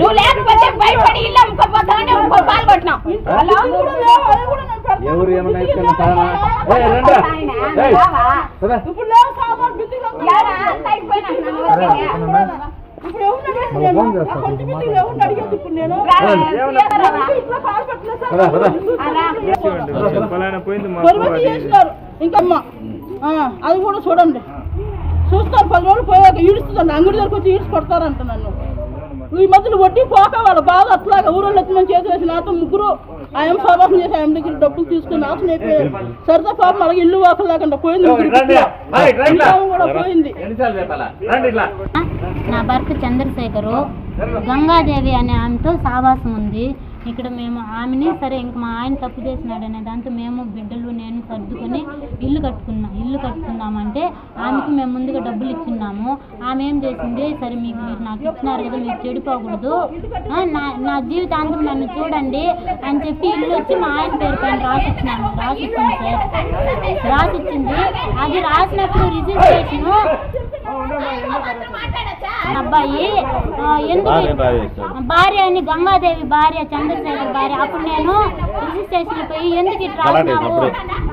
నువ్వు లేకపోతే భయపడి ఇల్లు అమ్ముకోపోతామని ఇంకో పాలు కొట్టినాం. ఎవరు ఏమన్నా ఇంకమ్మా అది కూడా చూడండి. చూస్తారు 10 రోజులు పోయాక ఈడుస్తుందండి. అంగడి దగ్గరకు వచ్చి ఈడ్చి కొడతారంట నన్ను. ఈ మధ్యలో వడ్డీ పోక వాళ్ళ బాధ అట్లాగా ఊరోళ్ళు వచ్చి మనం చేసి నాతో ముగ్గురు ఆయన సోభాసం చేసి ఆయన దగ్గర డబ్బులు తీసుకుని నాశనం అయిపోయారు. సరదా పాపం అలాగే ఇల్లు వాకలు లేకుండా పోయింది కూడా పోయింది. నా భర్త చంద్రశేఖరు, గంగాదేవి అనే ఆమెతో సావాసం ఉంది. ఇక్కడ మేము ఆమెని సరే ఇంక మా ఆయన తప్పు చేసినాడు అనే దాంతో మేము బిడ్డలు నేను సర్దుకొని ఇల్లు కట్టుకుందామంటే ఆమెకి మేము ముందుగా డబ్బులు ఇచ్చిన్నాము. ఆమె ఏం చేసింది, సరే మీరు నాకు ఇచ్చినారు కదా, మీరు చెడిపోకూడదు, నా జీవితాంతం నన్ను చూడండి అని చెప్పి ఇల్లు వచ్చి మా ఆయన పేరు పైన రాసిచ్చింది సార్. రాసిచ్చింది. అది రాసినప్పుడు రిజిస్ట్రేషన్ అబ్బాయి ఎందుకు భార్య అని గంగాదేవి భార్య చంద్రశేఖర్ భార్య. అప్పుడు నేను రిజిస్ట్రేషన్ పోయి ఎందుకు ఇట్లా రాసినావు,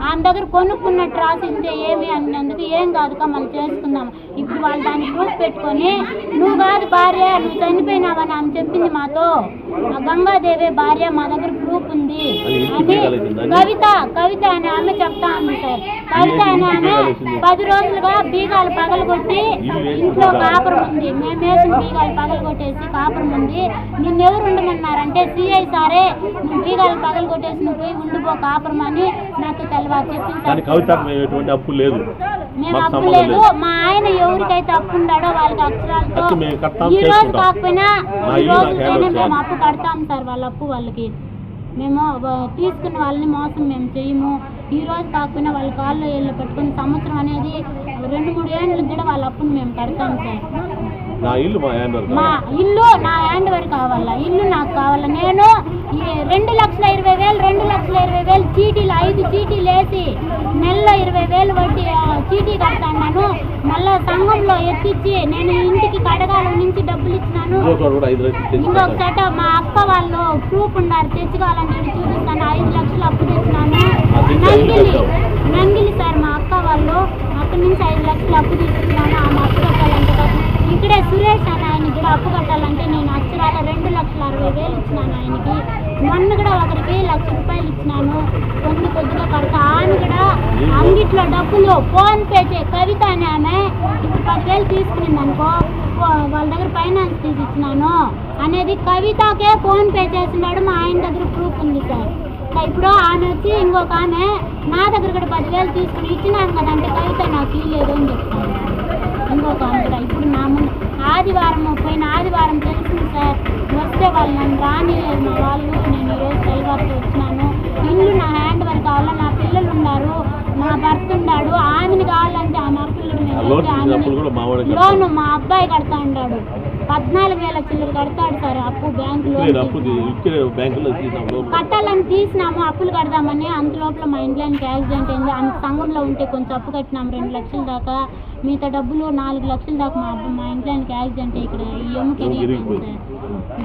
ఆమె దగ్గర కొనుక్కున్నట్టు రాసిస్తే ఏమి అన్నందుకు ఏం కాదుగా మనం చేసుకుందాం. ఇప్పుడు వాళ్ళు దాన్ని ప్రూఫ్ పెట్టుకొని నువ్వు కాదు భార్య, నువ్వు చనిపోయినావని ఆమె చెప్పింది మాతో. గంగాదేవి భార్య, మా దగ్గర ప్రూఫ్ ఉంది అని కవిత అని ఆమె చెప్తా ఉంది సార్. కవిత అని ఆమె 10 రోజులుగా బీగాలు పగలగొట్టి ఇంట్లో కాపురం ఉంది. మేము వేసిన బీగాలు పగలగొట్టేసి కాపురం ఉంది. నిన్నెవరు ఉండమన్నారంటే సిఐ సారే, నువ్వు బీగాలు పగలగొట్టేసి నువ్వు పోయి ఉండిపో కాపురం అని నాకు తెలవారు చెప్పింది సార్. మేము అప్పు లేదు. మా ఆయన ఎవరికైతే అప్పు ఉండాడో వాళ్ళకి అక్షరాలతో ఈ రోజు కాకపోయినా ఈ రోజుతోనే మేము అప్పు కడతాం సార్. వాళ్ళ అప్పు వాళ్ళకి మేము తీసుకున్న వాళ్ళని మోసం మేము చేయము. ఈ రోజు కాకపోయినా వాళ్ళ కాళ్ళు ఏళ్ళు పెట్టుకుని సంవత్సరం అనేది 2-3 ఏళ్ళకి కూడా వాళ్ళ అప్పుని మేము కడతాం సార్. మా ఇల్లు నా హ్యాండ్ వరకు కావాలా, ఇల్లు నాకు కావాలా. నేను 2,20,000 చీటీలు 5 చీటీలు వేసి నెలలో 20,000 వడ్డీ చీటీ కడతాను. మళ్ళా సంఘంలో ఎత్తిచ్చి నేను ఇంటికి కడగాల నుంచి డబ్బులు ఇచ్చినాను. ఇంకొక చట మా అక్క వాళ్ళు ప్రూఫ్ ఉన్నారు, తెచ్చుకోవాలని చూపిస్తాను. 5 లక్షలు అప్పు తెచ్చినాను. నంగిలి సార్ మా అక్క వాళ్ళు, అక్కడి నుంచి 5 లక్షలు అప్పు తీసుకున్నాను. ఆమె అప్పు కట్టాలంటే ఇక్కడే సురేష్ అని ఆయనకి కూడా అప్పు కట్టాలంటే నేను అక్షరాల 2,60,000 ఇచ్చినాను ఆయనకి. మొన్న కూడా ఒకరికి 1,00,000 రూపాయలు ఇచ్చినాను. కొద్దిగా కడతా. ఆమె కూడా అంగిట్లో డబ్బులు ఫోన్ పే కవిత అని ఆమె ఇప్పుడు 10,000 తీసుకునింది అనుకో, వాళ్ళ దగ్గర ఫైనాన్స్ తీసి ఇచ్చినాను అనేది కవితకే ఫోన్ పే చేసినాడు. మా ఆయన దగ్గర ప్రూఫ్ ఉంది సార్. ఇప్పుడు ఆమె వచ్చి ఇంకొక ఆమె నా దగ్గర కూడా 10,000 తీసుకుని ఇచ్చినాను కదంటే కవిత నాకు ఇవ్వలేదు అని చెప్తాను. ఇంకొక ఆమె ఇప్పుడు నా ముందు పోయిన ఆదివారం తెలిసింది సార్. వస్తే వాళ్ళు నన్ను రానిలేదు మా వాళ్ళు. నేను ఈరోజు తెల్లవారితో వచ్చినాను. ఇల్లు నా హ్యాండ్ వరకు కావాలా, నా పిల్లలు ఉన్నారు, నా భర్త ఉన్నాడు. ఆమెను కావాలంటే ఆమె అప్పులు లోను మా అబ్బాయి కడతా ఉన్నాడు. 14,000 చిల్లర కడతాడు సార్ అప్పు బ్యాంకులో. కట్టాలని తీసినాము అప్పులు కడదామని. అంత లోపల మా ఇంట్లోనికి యాక్సిడెంట్ అయింది. అంత సంఘంలో ఉంటే కొంచెం అప్పు కట్టినాము 2 లక్షల దాకా. మిగతా డబ్బులు 4 లక్షల దాకా మా ఇంట్లోనికి యాక్సిడెంట్ ఇక్కడ ఈ ఎముక ఇరిగిపోయింది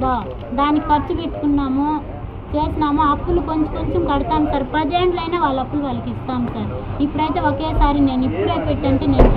సార్. దానికి ఖర్చు పెట్టుకున్నాము, చేసినాము. అప్పులు కొంచెం కడతాం సార్. 10 ఏళ్ళైనా వాళ్ళ అప్పులు వాళ్ళకి ఇస్తాం సార్. ఇప్పుడైతే ఒకేసారి నేను ఇప్పుడే పెట్టంటే నేను